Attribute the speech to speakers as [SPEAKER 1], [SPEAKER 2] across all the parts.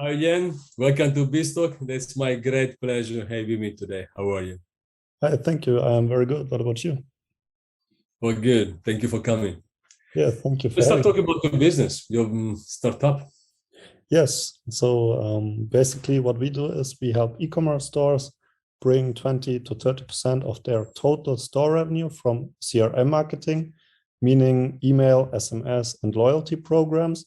[SPEAKER 1] Hi again, welcome to BizTalk. That's my great pleasure having me today. How are you?
[SPEAKER 2] Hi, thank you. I'm very good. What about you?
[SPEAKER 1] Well, good. Thank you for coming.
[SPEAKER 2] Yeah, thank you for
[SPEAKER 1] Let's start
[SPEAKER 2] having me.
[SPEAKER 1] talking about your business, your startup.
[SPEAKER 2] Yes. So basically what we do is we help e-commerce stores bring 20 to 30% of their total store revenue from CRM marketing, meaning email, SMS, and loyalty programs.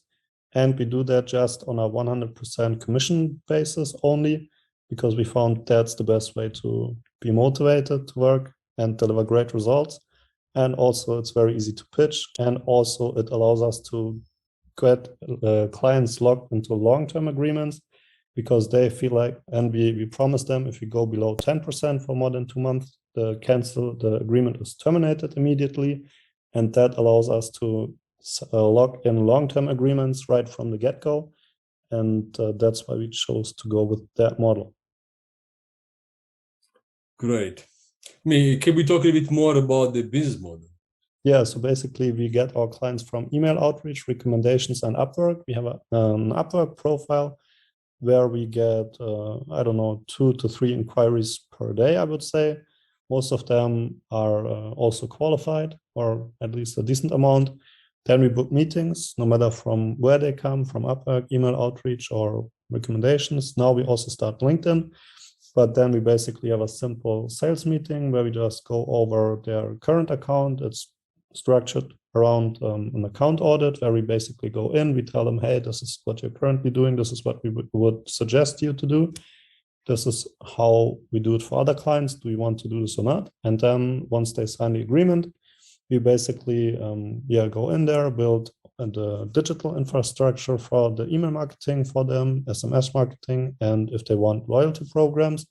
[SPEAKER 2] And we do that just on a 100% commission basis only, because we found that's the best way to be motivated to work and deliver great results. And also it's very easy to pitch. And also it allows us to get clients locked into long-term agreements because they feel like, and we promise them if we go below 10% for more than 2 months, the agreement is terminated immediately. And that allows us to lock in long-term agreements right from the get-go. And that's why we chose to go with that model.
[SPEAKER 1] Great. Can we talk a bit more about the business model?
[SPEAKER 2] Yeah, so basically we get our clients from email outreach, recommendations, and Upwork. We have an Upwork profile where we get, 2 to 3 inquiries per day, I would say. Most of them are also qualified, or at least a decent amount. Then we book meetings, no matter from where they come, from Upwork, email outreach, or recommendations. Now we also start LinkedIn. But then we basically have a simple sales meeting where we just go over their current account. It's structured around an account audit where we basically go in, we tell them, hey, this is what you're currently doing. This is what we would suggest you to do. This is how we do it for other clients. Do you want to do this or not? And then once they sign the agreement, we basically go in there, build the digital infrastructure for the email marketing for them, SMS marketing, and if they want loyalty programs.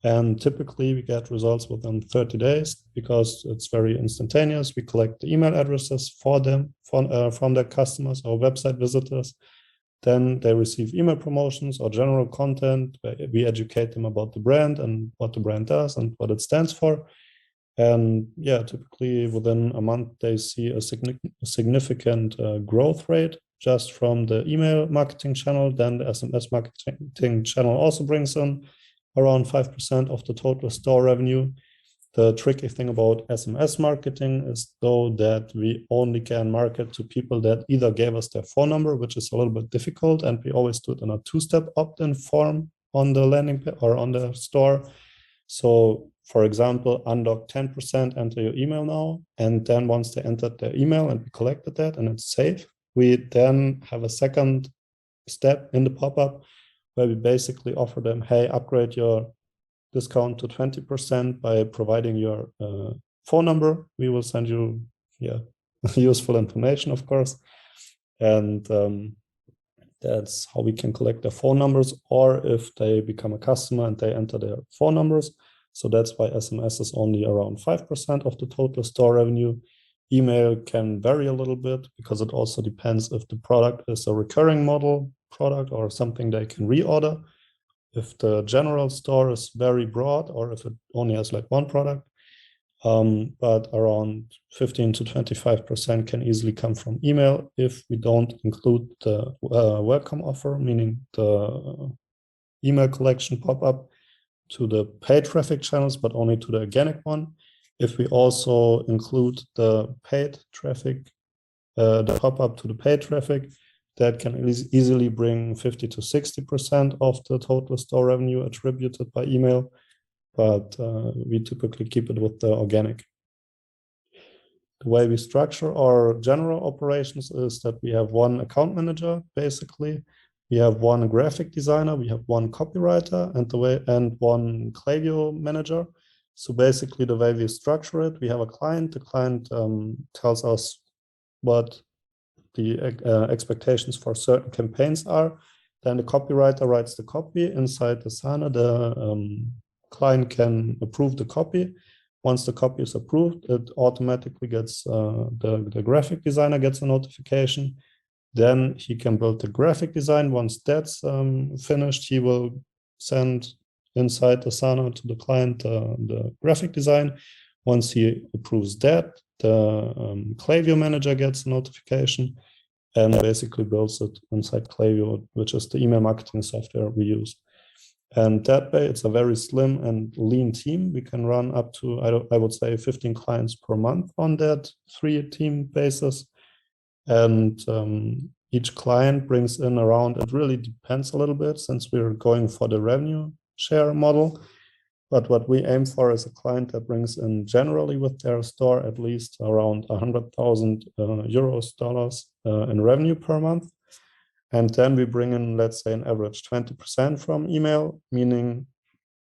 [SPEAKER 2] And typically we get results within 30 days because it's very instantaneous. We collect the email addresses for them from their customers or website visitors. Then they receive email promotions or general content. We educate them about the brand and what the brand does and what it stands for. And yeah, typically within a month, they see a significant growth rate just from the email marketing channel. Then the SMS marketing channel also brings in around 5% of the total store revenue. The tricky thing about SMS marketing is though that we only can market to people that either gave us their phone number, which is a little bit difficult, and we always do it in a 2-step opt-in form on the landing page or on the store. So for example, unlock 10%, enter your email now, and then once they entered their email and we collected that and it's safe, we then have a second step in the pop-up where we basically offer them, hey, upgrade your discount to 20% by providing your phone number. We will send you useful information, of course. And that's how we can collect their phone numbers, or if they become a customer and they enter their phone numbers. So that's why SMS is only around 5% of the total store revenue. Email can vary a little bit because it also depends if the product is a recurring model product or something they can reorder. If the general store is very broad or if it only has like one product, but around 15 to 25% can easily come from email if we don't include the welcome offer, meaning the email collection pop-up to the paid traffic channels, but only to the organic one. If we also include the paid traffic, the pop-up to the paid traffic, that can easily bring 50 to 60% of the total store revenue attributed by email, but we typically keep it with the organic. The way we structure our general operations is that we have one account manager, basically. We have one graphic designer, we have one copywriter, and one Klaviyo manager. So basically the way we structure it, we have a client. The client tells us what the expectations for certain campaigns are. Then the copywriter writes the copy inside the Asana. The client can approve the copy. Once the copy is approved, it automatically gets, the graphic designer gets a notification. Then he can build the graphic design. Once that's finished, he will send inside Asana to the client the graphic design. Once he approves that, the Klaviyo manager gets a notification. and basically builds it inside Klaviyo, which is the email marketing software we use. And that way, it's a very slim and lean team. We can run up to, I would say, 15 clients per month on that 3-team basis. And each client brings in around, it really depends a little bit since we're going for the revenue share model. But what we aim for is a client that brings in generally with their store at least around 100,000 dollars in revenue per month. And then we bring in, let's say, an average 20% from email, meaning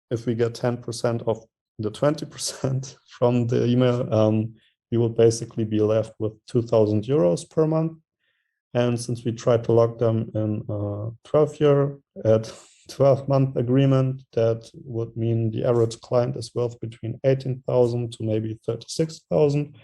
[SPEAKER 2] if we get 10% of the 20% from the email, we will basically be left with 2,000 euros per month. And since we try to lock them in a 12-year at 12-month agreement, that would mean the average client is worth between 18,000 to maybe 36,000.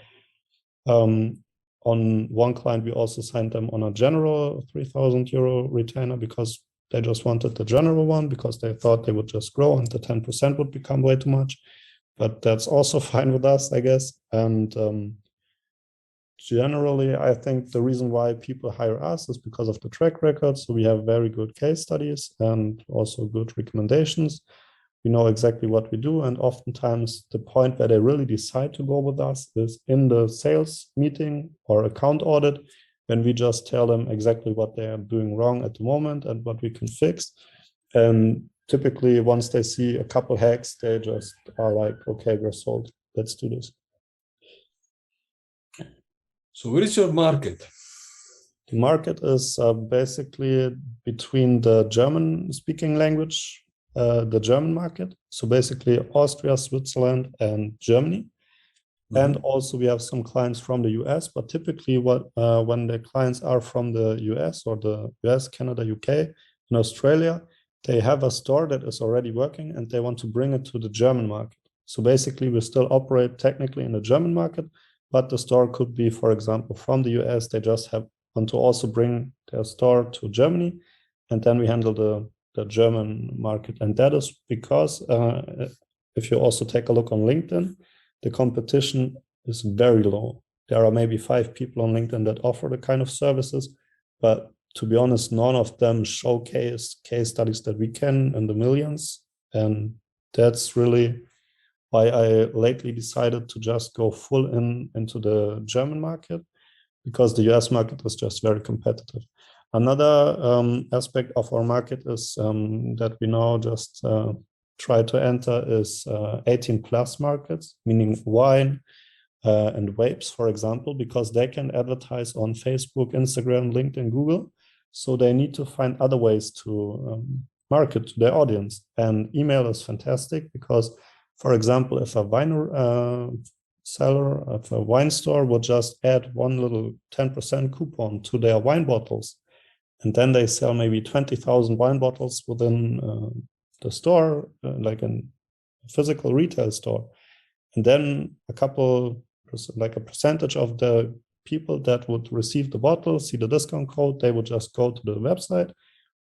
[SPEAKER 2] On one client, we also signed them on a general 3,000 euro retainer because they just wanted the general one because they thought they would just grow and the 10% would become way too much. But that's also fine with us, I guess. And generally, I think the reason why people hire us is because of the track record. So we have very good case studies and also good recommendations. We know exactly what we do. And oftentimes the point where they really decide to go with us is in the sales meeting or account audit, when we just tell them exactly what they are doing wrong at the moment and what we can fix. And typically, once they see a couple hacks, they just are like, okay, we're sold. Let's do this.
[SPEAKER 1] So where is your market?
[SPEAKER 2] The market is basically between the German-speaking language, the German market. So basically Austria, Switzerland, and Germany. Mm-hmm. And also we have some clients from the US, but typically when the clients are from the US or the US, Canada, UK, and Australia, they have a store that is already working and they want to bring it to the German market. So basically we still operate technically in the German market, but the store could be, for example, from the US, they just want to also bring their store to Germany, and then we handle the German market. And that is because if you also take a look on LinkedIn, the competition is very low. There are maybe 5 people on LinkedIn that offer the kind of services, but to be honest, none of them showcase case studies that we can in the millions. And that's really why I lately decided to just go full into the German market, because the US market is just very competitive. Another aspect of our market is that we now just try to enter is 18 plus markets, meaning wine and vapes, for example, because they can advertise on Facebook, Instagram, LinkedIn, Google. So they need to find other ways to market to their audience. And email is fantastic because, for example, if a wine seller of a wine store would just add one little 10% coupon to their wine bottles, and then they sell maybe 20,000 wine bottles within the store, like a physical retail store. And then a percentage of the people that would receive the bottle, see the discount code, they would just go to the website,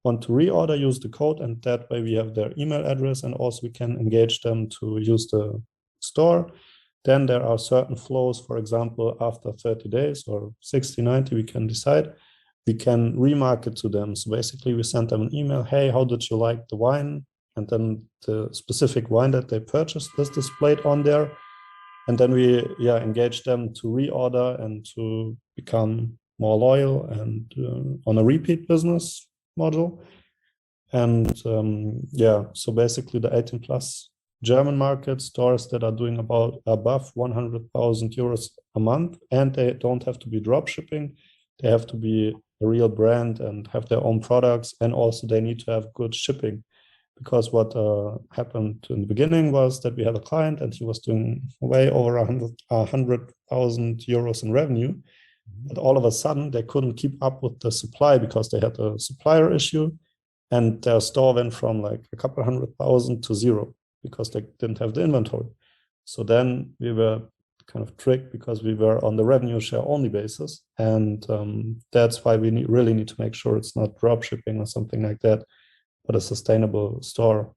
[SPEAKER 2] want to reorder, use the code, and that way we have their email address, and also we can engage them to use the store. Then there are certain flows, for example, after 30 days or 60, 90, we can decide. We can remarket to them. So basically we send them an email, hey, how did you like the wine? And then the specific wine that they purchased is displayed on there. And then we engage them to reorder and to become more loyal and on a repeat business model. And so basically the 18 plus German market stores that are doing above 100,000 euros a month, and they don't have to be drop shipping. They have to be a real brand and have their own products, and also they need to have good shipping. Because what happened in the beginning was that we had a client and he was doing way over 100,000 euros in revenue. But all of a sudden they couldn't keep up with the supply because they had a supplier issue, and their store went from like a couple 100,000 to zero because they didn't have the inventory. So then we were kind of tricked because we were on the revenue share only basis. And that's why we really need to make sure it's not drop shipping or something like that, but a sustainable store.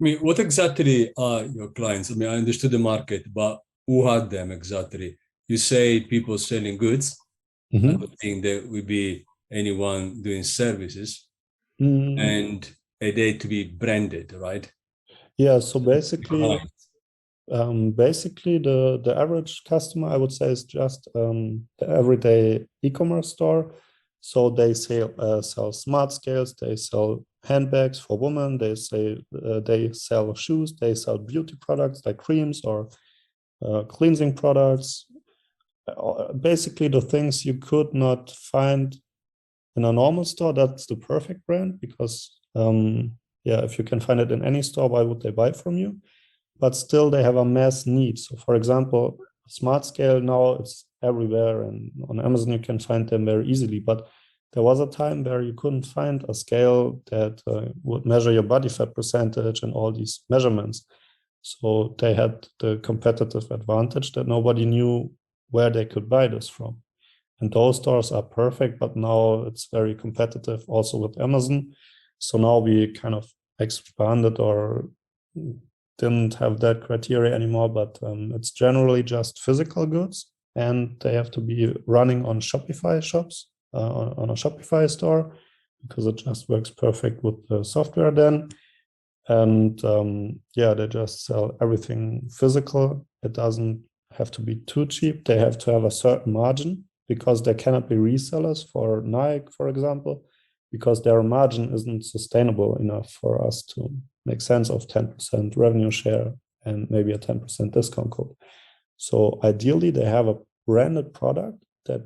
[SPEAKER 1] I mean, what exactly are your clients? I mean, I understood the market, but who had them exactly? You say people selling goods. I would think there would be anyone doing services and a day to be branded, right?
[SPEAKER 2] Yeah, so basically the average customer, I would say, is just the everyday e-commerce store. So they sell smart scales, they sell handbags for women, they sell shoes, they sell beauty products like creams or cleansing products. Basically, the things you could not find in a normal store. That's the perfect brand because if you can find it in any store, why would they buy from you? But still they have a mass need. So for example, smart scale now it's everywhere, and on Amazon you can find them very easily. But there was a time where you couldn't find a scale that would measure your body fat percentage and all these measurements. So they had the competitive advantage that nobody knew where they could buy this from. And those stores are perfect, but now it's very competitive also with Amazon. So now we kind of expanded or didn't have that criteria anymore, but it's generally just physical goods, and they have to be running on Shopify shops, on a Shopify store, because it just works perfect with the software then. And they just sell everything physical. It doesn't have to be too cheap. They have to have a certain margin because they cannot be resellers for Nike, for example, because their margin isn't sustainable enough for us to make sense of 10% revenue share and maybe a 10% discount code. So ideally, they have a branded product that,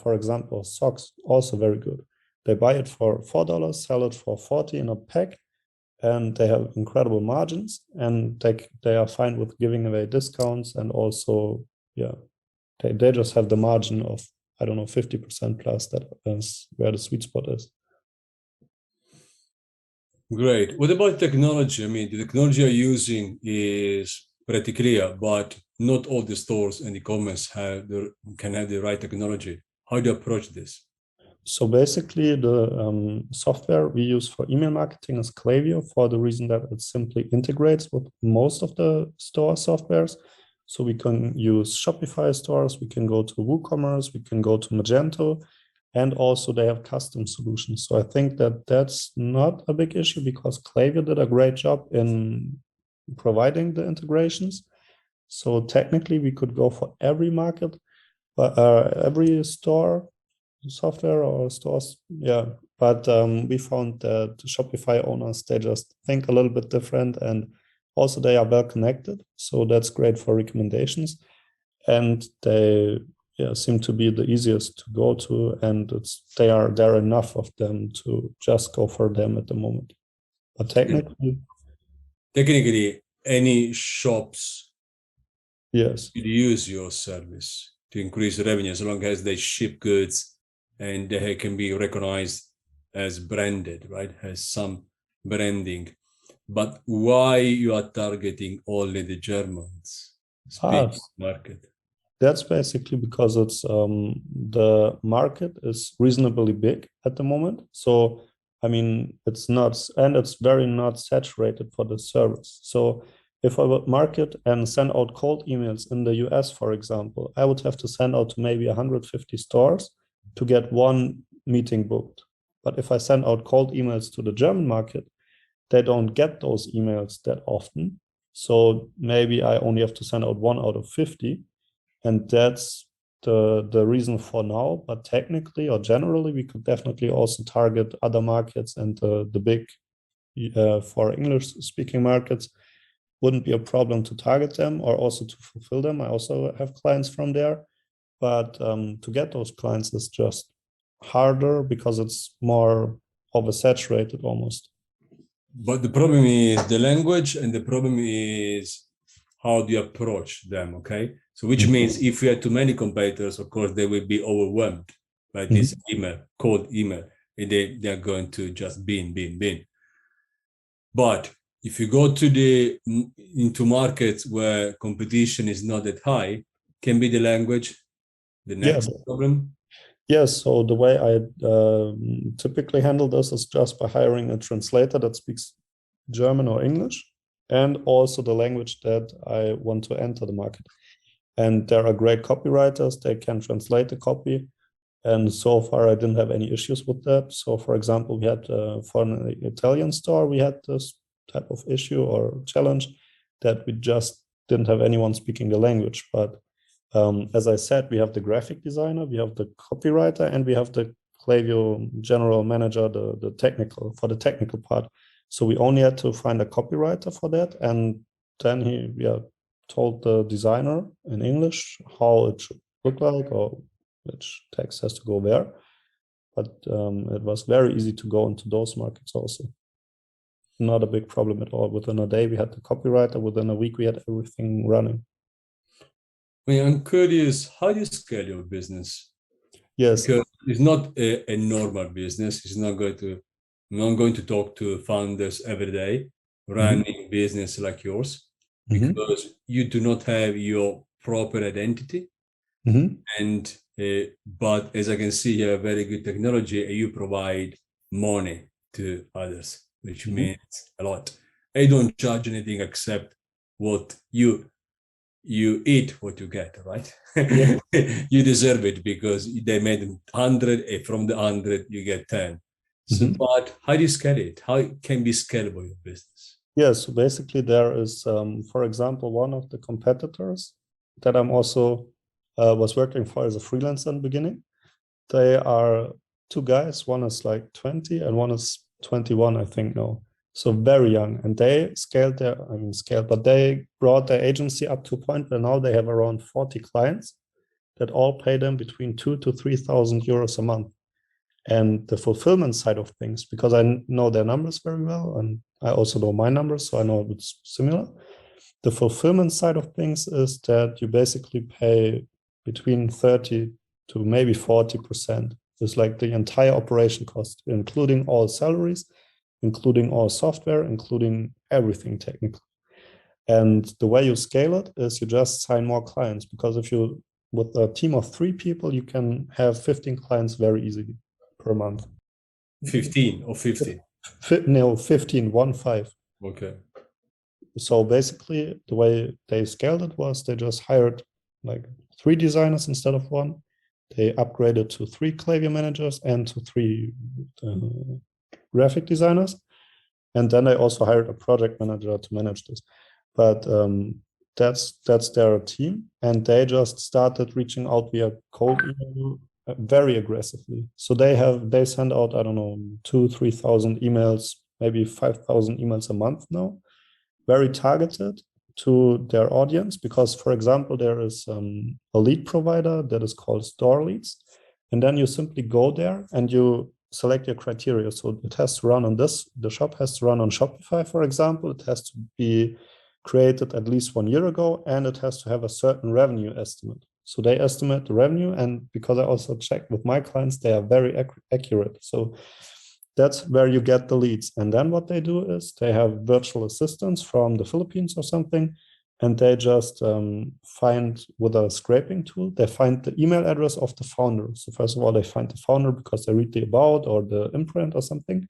[SPEAKER 2] for example, socks, also very good. They buy it for $4, sell it for $40 in a pack, and they have incredible margins, and they are fine with giving away discounts, and also, they just have the margin of, I don't know, 50% plus. That is where the sweet spot is.
[SPEAKER 1] Great. What about technology? I mean, the technology you're using is pretty clear, but not all the stores and e-commerce can have the right technology. How do you approach this?
[SPEAKER 2] So basically, the software we use for email marketing is Klaviyo, for the reason that it simply integrates with most of the store softwares. So we can use Shopify stores, we can go to WooCommerce, we can go to Magento, and also they have custom solutions. So I think that that's not a big issue because Klaviyo did a great job in providing the integrations. So technically, we could go for every market, but every store software or stores, but we found that Shopify owners, they just think a little bit different, and also they are well connected, so that's great for recommendations, and they seem to be the easiest to go to, and there are enough of them to just go for them at the moment. But technically
[SPEAKER 1] any shops
[SPEAKER 2] yes
[SPEAKER 1] could use your service to increase revenue as long as they ship goods and they can be recognized as branded, right? Has some branding. But why you are targeting only the Germans speaking market?
[SPEAKER 2] That's basically because it's the market is reasonably big at the moment. So I mean, it's very not saturated for the service. So if I would market and send out cold emails in the US, for example, I would have to send out to maybe 150 stores to get one meeting booked. But if I send out cold emails to the German market, they don't get those emails that often. So maybe I only have to send out 1 out of 50. And that's the reason for now. But technically or generally, we could definitely also target other markets, and the big, for English speaking markets, wouldn't be a problem to target them or also to fulfill them. I also have clients from there. But to get those clients is just harder because it's more oversaturated almost.
[SPEAKER 1] But the problem is the language, and the problem is how do you approach them, okay? So which means if you have too many competitors, of course, they will be overwhelmed by this cold email, and they are going to just bin. But if you go into markets where competition is not that high, can be the language the next problem?
[SPEAKER 2] Yes, so the way I typically handle this is just by hiring a translator that speaks German or English, and also the language that I want to enter the market. And there are great copywriters, they can translate the copy. And so far, I didn't have any issues with that. So, for example, we had for an Italian store, we had this type of issue or challenge that we just didn't have anyone speaking the language. But as I said, we have the graphic designer, we have the copywriter, and we have the Klaviyo general manager, the technical part. So we only had to find a copywriter for that, and then he told the designer in English how it should look like or which text has to go where. But it was very easy to go into those markets also. Not a big problem at all. Within a day, we had the copywriter. Within a week, we had everything running.
[SPEAKER 1] I'm curious, how do you scale your business?
[SPEAKER 2] Yes.
[SPEAKER 1] Because it's not a normal business. I'm not going to talk to founders every day running business like yours, because you do not have your proper identity. And but as I can see, you have very good technology and you provide money to others, which means a lot. I don't charge anything except what you eat, what you get, right?
[SPEAKER 2] Yeah.
[SPEAKER 1] You deserve it because they made 100, and from the 100 you get 10. So, but how do you scale it? How it can be scalable your business?
[SPEAKER 2] Yeah, so basically there is, for example, one of the competitors that I'm also was working for as a freelancer in the beginning. They are two guys. One is like 20 and one is 21, I think now. So very young. And they but they brought their agency up to a point where now they have around 40 clients that all pay them between 2,000 to 3,000 euros a month. And the fulfillment side of things, because I know their numbers very well, and I also know my numbers, so I know it's similar. The fulfillment side of things is that you basically pay between 30 to maybe 40%. It's like the entire operation cost, including all salaries, including all software, including everything technically. And the way you scale it is you just sign more clients, because if you, with a team of 3 people, you can have 15 clients very easily per month.
[SPEAKER 1] 15 or 50?
[SPEAKER 2] No, 15, 1-5.
[SPEAKER 1] Okay.
[SPEAKER 2] So basically the way they scaled it was they just hired like 3 designers instead of 1. They upgraded to 3 Klaviyo managers and to 3 graphic designers. And then they also hired a project manager to manage this. But that's their team. And they just started reaching out via cold email very aggressively. So they send out, I don't know, 2,000-3,000 emails, maybe 5,000 emails a month now, very targeted to their audience. Because, for example, there is a lead provider that is called Store Leads, and then you simply go there and you select your criteria. So it has to run on this. The shop has to run on Shopify, for example. It has to be created at least 1 year ago, and it has to have a certain revenue estimate. So they estimate the revenue, and because I also checked with my clients, they are very accurate. So that's where you get the leads. And then what they do is they have virtual assistants from the Philippines or something, and they just find, with a scraping tool, they find the email address of the founder. So first of all, they find the founder because they read the about or the imprint or something.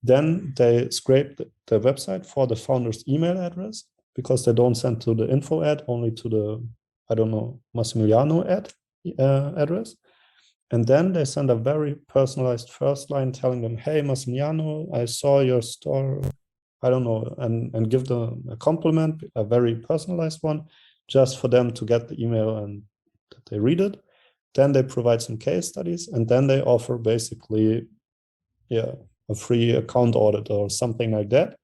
[SPEAKER 2] Then they scrape the website for the founder's email address, because they don't send to the info ad, only to the, I don't know, Massimiliano address. And then they send a very personalized first line telling them, hey, Massimiliano, I saw your store, I don't know, and give them a compliment, a very personalized one, just for them to get the email and that they read it. Then they provide some case studies, and then they offer basically, a free account audit or something like that.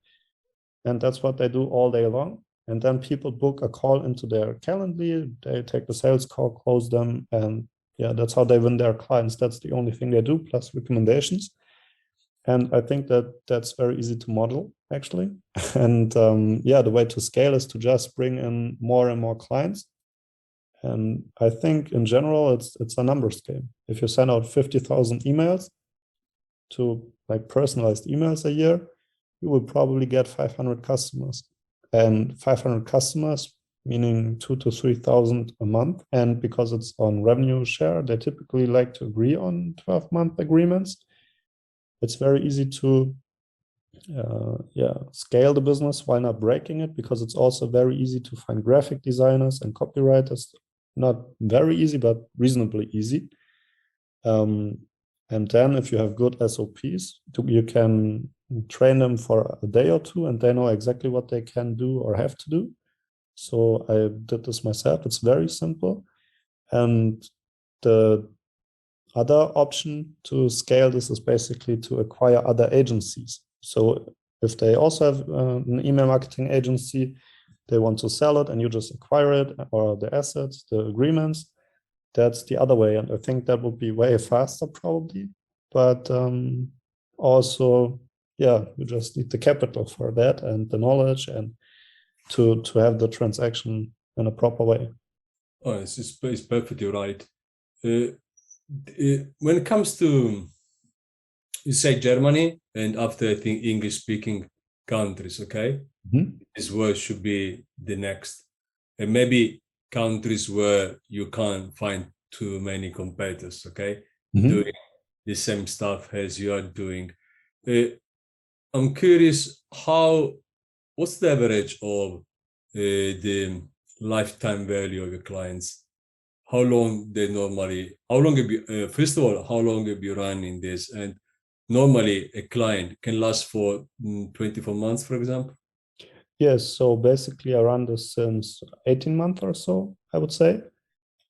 [SPEAKER 2] And that's what they do all day long. And then people book a call into their Calendly, they take the sales call, close them, and that's how they win their clients. That's the only thing they do, plus recommendations. And I think that that's very easy to model, actually. And the way to scale is to just bring in more and more clients. And I think in general, it's a numbers game. If you send out 50,000 emails to like personalized emails a year, you will probably get 500 customers. And 500 customers, meaning 2,000 to 3,000 a month. And because it's on revenue share, they typically like to agree on 12-month agreements. It's very easy to scale the business while not breaking it, because it's also very easy to find graphic designers and copywriters. Not very easy, but reasonably easy. And then if you have good SOPs, you can train them for a day or two and they know exactly what they can do or have to do. So I did this myself. It's very simple. And the other option to scale this is basically to acquire other agencies. So if they also have an email marketing agency, they want to sell it and you just acquire it, or the assets, the agreements, that's the other way. And I think that would be way faster probably. But also, yeah, you just need the capital for that and the knowledge and to have the transaction in a proper way.
[SPEAKER 1] Oh, it's perfectly right. When it comes to, you say Germany, and after I think English-speaking countries, okay?
[SPEAKER 2] Mm-hmm.
[SPEAKER 1] This word should be the next. And maybe countries where you can't find too many competitors, okay?
[SPEAKER 2] Mm-hmm.
[SPEAKER 1] Doing the same stuff as you are doing. I'm curious, what's the average of the lifetime value of your clients? How long have you, first of all, how long have you running this? And normally a client can last for 24 months, for example?
[SPEAKER 2] Yes, so basically I run this since 18 months or so, I would say.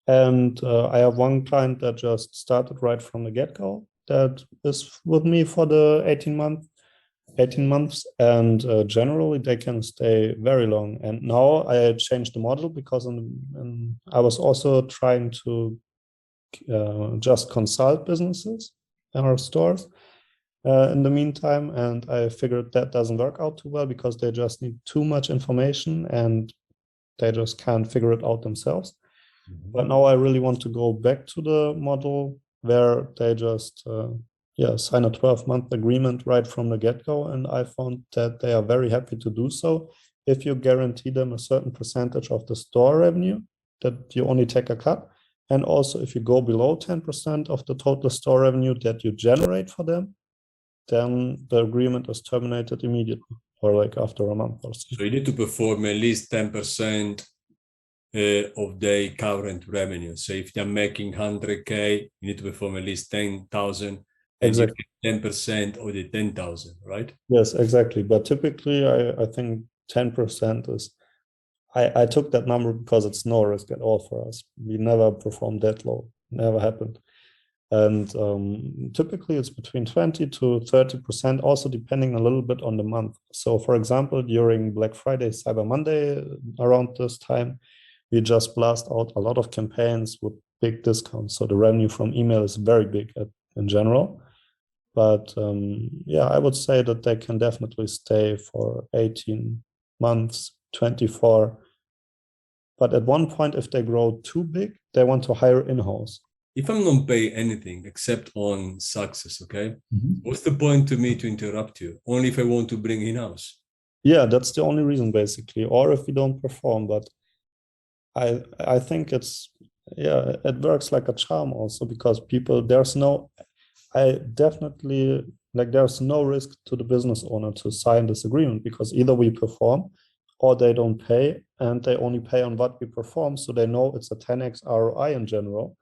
[SPEAKER 2] And I have one client that just started right from the get-go that is with me for the 18 months, and generally they can stay very long. And now I changed the model because I was also trying to just consult businesses or stores in the meantime, and I figured that doesn't work out too well because they just need too much information and they just can't figure it out themselves. Mm-hmm. But now I really want to go back to the model where they just sign a 12-month agreement right from the get-go, and I found that they are very happy to do so if you guarantee them a certain percentage of the store revenue, that you only take a cut, and also if you go below 10% of the total store revenue that you generate for them, then the agreement is terminated immediately or like after a month or so.
[SPEAKER 1] So you need to perform at least 10% of their current revenue. So if they're making 100K, you need to perform at least 10,000 and
[SPEAKER 2] exactly.
[SPEAKER 1] you get 10% of the 10,000, right?
[SPEAKER 2] Yes, exactly. But typically I think 10% is, I took that number because it's no risk at all for us. We never performed that low, never happened. And typically it's between 20 to 30%, also depending a little bit on the month. So for example, during Black Friday, Cyber Monday, around this time, we just blast out a lot of campaigns with big discounts. So the revenue from email is very big in general. But I would say that they can definitely stay for 18 months, 24. But at one point, if they grow too big, they want to hire in-house.
[SPEAKER 1] If I'm not paying anything except on success, okay, what's the point to me to interrupt you? Only if I want to bring in-house.
[SPEAKER 2] Yeah, that's the only reason basically, or if we don't perform. But I think it works like a charm also because there's no risk to the business owner to sign this agreement because either we perform or they don't pay, and they only pay on what we perform. So they know it's a 10x ROI in general,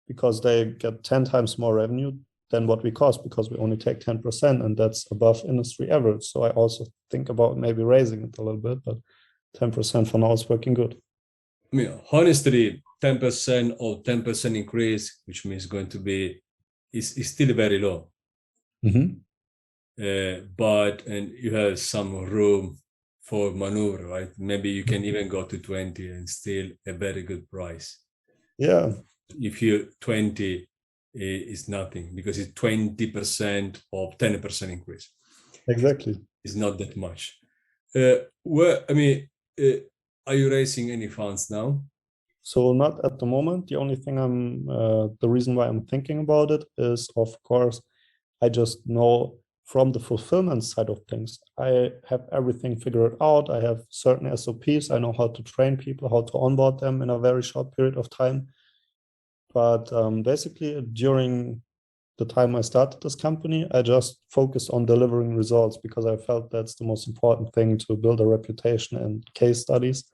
[SPEAKER 2] because they get 10 times more revenue than what we cost because we only take 10%, and that's above industry average. So I also think about maybe raising it a little bit, but 10% for now is working good.
[SPEAKER 1] I mean, honestly, 10% or 10% increase, which means going to be, is still very low.
[SPEAKER 2] Mm-hmm.
[SPEAKER 1] And you have some room for maneuver, right? Maybe you can even go to 20 and still a very good price.
[SPEAKER 2] Yeah.
[SPEAKER 1] If you 20 is nothing because it's 20% of 10% increase.
[SPEAKER 2] Exactly.
[SPEAKER 1] It's not that much. Are you raising any funds now?
[SPEAKER 2] So not at the moment. The only thing the reason why I'm thinking about it is, of course, I just know from the fulfillment side of things, I have everything figured out. I have certain SOPs. I know how to train people, how to onboard them in a very short period of time. But basically, during the time I started this company, I just focused on delivering results because I felt that's the most important thing to build a reputation and case studies.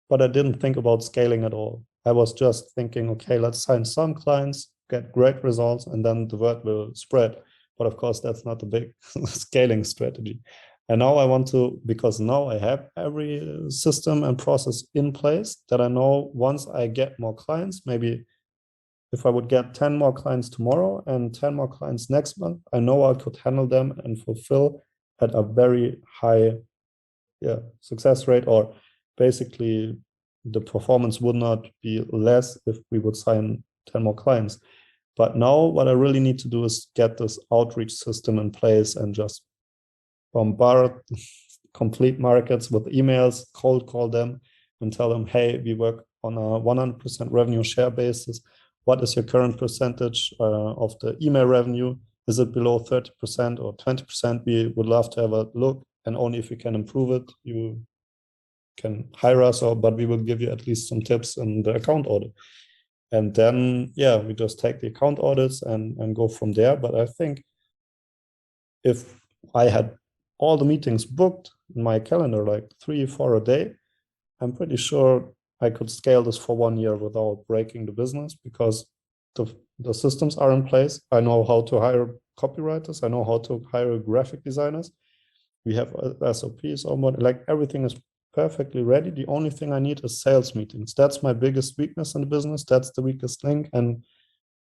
[SPEAKER 2] But I didn't think about scaling at all. I was just thinking, okay, let's sign some clients, get great results, and then the word will spread. But of course, that's not a big scaling strategy. And now I want to, because now I have every system and process in place, that I know once I get more clients, maybe if I would get 10 more clients tomorrow and 10 more clients next month, I know I could handle them and fulfill at a very high success rate, or basically the performance would not be less if we would sign 10 more clients. But now what I really need to do is get this outreach system in place and just bombard complete markets with emails, cold call them and tell them, hey, we work on a 100% revenue share basis. What is your current percentage of the email revenue? Is it below 30% or 20%? We would love to have a look, and only if we can improve it, you can hire us, but we will give you at least some tips in the account audit. And then, we just take the account audits and go from there. But I think if I had all the meetings booked in my calendar, like 3-4 a day, I'm pretty sure I could scale this for 1 year without breaking the business, because the systems are in place. I know how to hire copywriters. I know how to hire graphic designers. We have SOPs, like everything is perfectly ready. The only thing I need is sales meetings. That's my biggest weakness in the business. That's the weakest link. And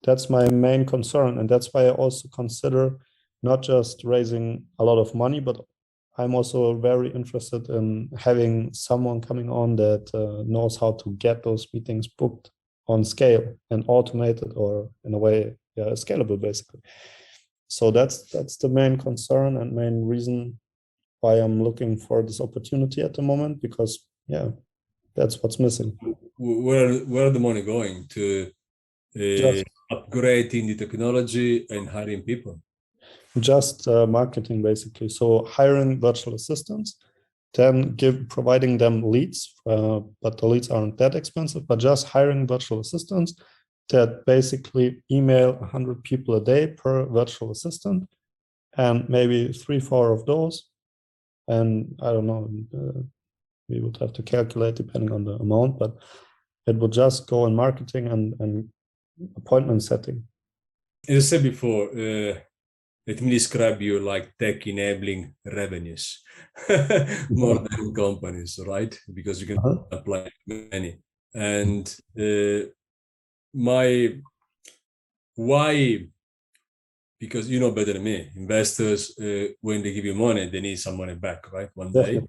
[SPEAKER 2] that's my main concern. And that's why I also consider not just raising a lot of money, but I'm also very interested in having someone coming on that knows how to get those meetings booked on scale and automated, or in a way, scalable, basically. So that's the main concern and main reason why I'm looking for this opportunity at the moment, because that's what's missing.
[SPEAKER 1] Where are the money going to? Upgrading the technology and hiring people?
[SPEAKER 2] Just marketing, basically. So hiring virtual assistants, then providing them leads, but the leads aren't that expensive, but just hiring virtual assistants that basically email 100 people a day per virtual assistant, and maybe 3-4 of those. And I don't know, we would have to calculate depending on the amount, but it would just go in marketing and appointment setting.
[SPEAKER 1] As I said before, let me describe you like tech enabling revenues more than companies, right? Because you can apply many. And why? Because you know better than me, investors, when they give you money, they need some money back, right? One day.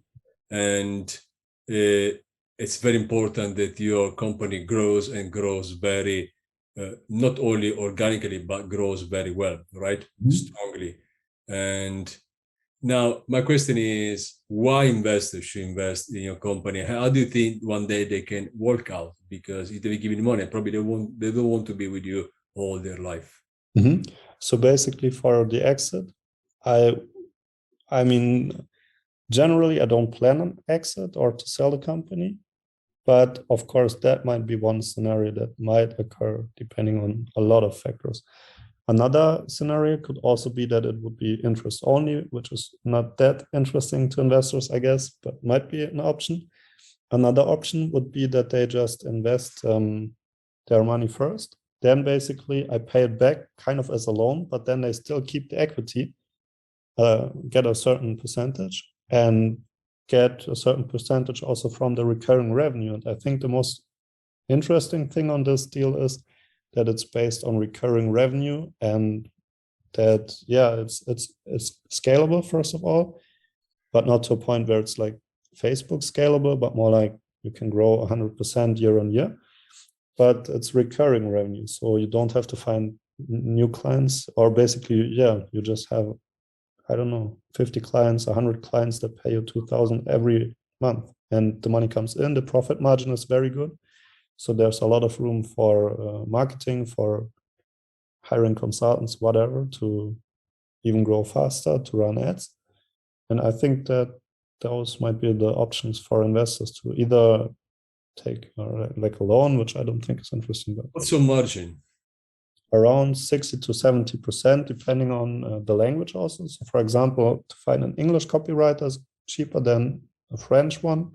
[SPEAKER 1] And it's very important that your company grows and grows very, not only organically, but grows very well, right? Strongly. And now my question is, why investors should invest in your company? How do you think one day they can walk out? Because if they give you money, probably they don't want to be with you all their life.
[SPEAKER 2] So basically, for the exit, I mean, generally, I don't plan an exit or to sell the company. But of course, that might be one scenario that might occur depending on a lot of factors. Another scenario could also be that it would be interest only, which is not that interesting to investors, I guess, but might be an option. Another option would be that they just invest their money first. Then basically I pay it back kind of as a loan, but then they still keep the equity, get a certain percentage, and get a certain percentage also from the recurring revenue. And I think the most interesting thing on this deal is that it's based on recurring revenue, and that it's scalable, first of all, but not to a point where it's like Facebook scalable, but more like you can grow 100% year on year. But it's recurring revenue, so you don't have to find new clients, or basically, you just have, I don't know, 50 clients, 100 clients that pay you 2,000 every month, and the money comes in. The profit margin is very good, so there's a lot of room for marketing, for hiring consultants, whatever, to even grow faster, to run ads. And I think that those might be the options for investors to either take like a loan, which I don't think is interesting. But
[SPEAKER 1] what's your margin?
[SPEAKER 2] Around 60 to 70%, depending on the language also. So for example, to find an English copywriter is cheaper than a French one.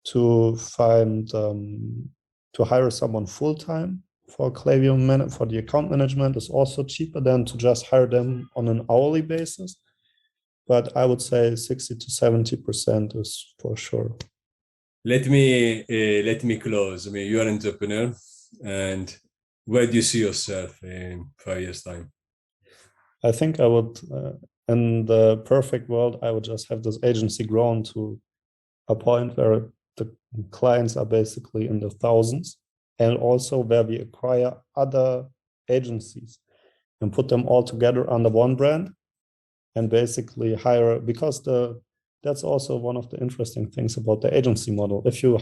[SPEAKER 2] To find, to hire someone full-time for Klaviyo for the account management is also cheaper than to just hire them on an hourly basis. But I would say 60 to 70% is for sure.
[SPEAKER 1] Let me close. I mean, you are an entrepreneur, and where do you see yourself in 5 years' time?
[SPEAKER 2] I think I would, in the perfect world, I would just have this agency grown to a point where the clients are basically in the thousands, and also where we acquire other agencies and put them all together under one brand and basically hire, because that's also one of the interesting things about the agency model. If you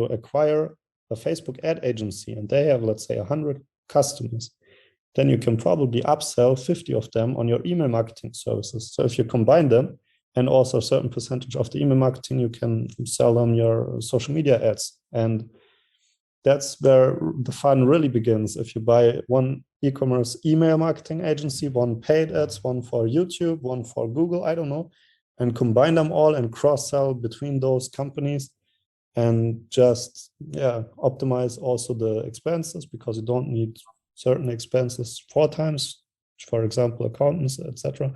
[SPEAKER 2] acquire a Facebook ad agency and they have, let's say, 100 customers, then you can probably upsell 50 of them on your email marketing services. So if you combine them, and also a certain percentage of the email marketing, you can sell them your social media ads. And that's where the fun really begins. If you buy one e-commerce email marketing agency, one paid ads, one for YouTube, one for Google, I don't know, and combine them all and cross-sell between those companies, and just optimize also the expenses, because you don't need certain expenses 4 times, for example, accountants, etc.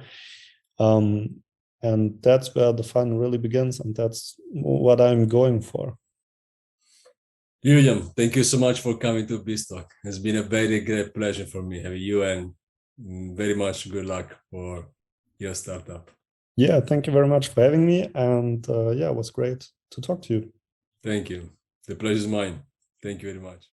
[SPEAKER 2] And that's where the fun really begins, and that's what I'm going for.
[SPEAKER 1] Julian, thank you so much for coming to BizTalk. It's been a very great pleasure for me having you, and very much good luck for your startup.
[SPEAKER 2] Yeah, thank you very much for having me, and it was great to talk to you.
[SPEAKER 1] Thank you. The pleasure is mine. Thank you very much.